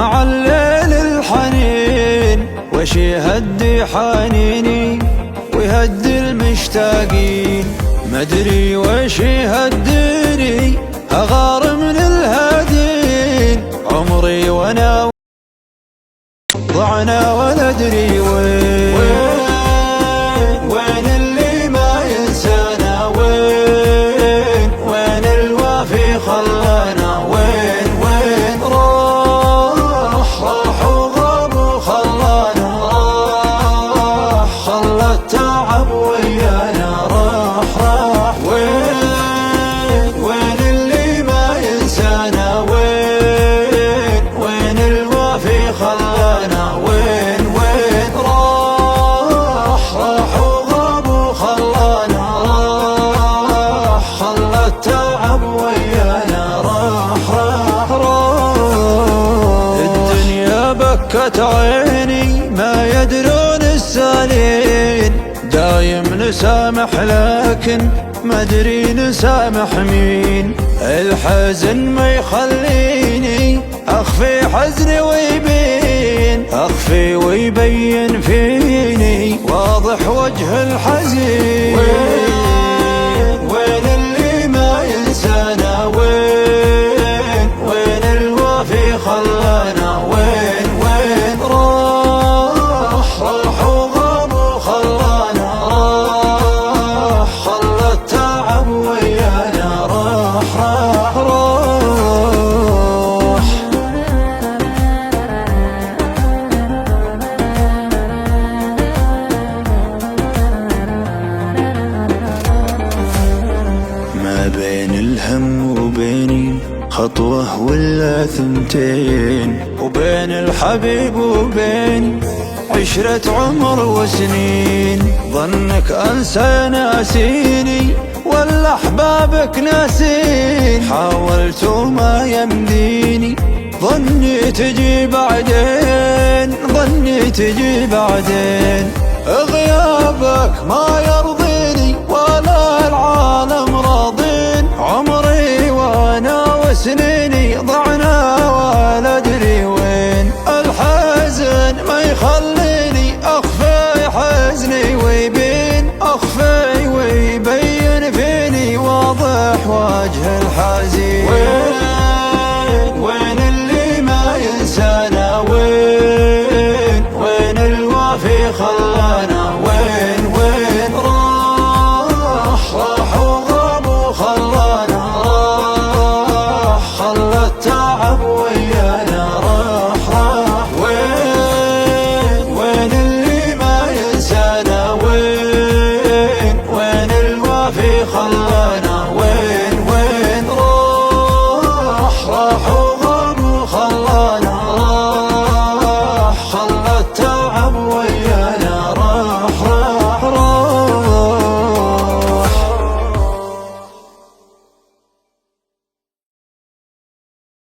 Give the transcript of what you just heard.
مع الليل الحنين، وش يهدي حنيني ويهدي المشتاقين. مدري وش يهديني أغار من الهادين، عمري وانا ضعنا ولا ادري وين اللي ما ينسانا، وين الوافي خلانا، وين راح وغاب وخلانا، راح خلى التعب ويانا، راح وين اللي ما ينسانا، وين الوافي خلانا، وين راح وغاب وخلانا، راح خلى التعب ويانا، راح الدنيا بكت عيني ما يدرون السالين، دايم نسامح لكن ما ادري نسامح مين. الحزن ما يخليني اخفي حزني ويبين، اخفي ويبين فيني واضح وجه الحزين. وين اللي ما ينسانا، وين الوافي خلانا، وين راح وغاب وخلانا، راح خلى التعب ويانا، راح ما بين الهم وبيني خطوة ولا ثنتين، وبين الحبيب وبيني عشرة عمر وسنين. ظنك أنسى ناسيني ولا أحبابك ناسين، حاولت وما يمديني، ظني تجي بعدين، ظني تجي بعدين. غيابك ما يرضيني ولا العالم راضين، عمري وانا وسنيني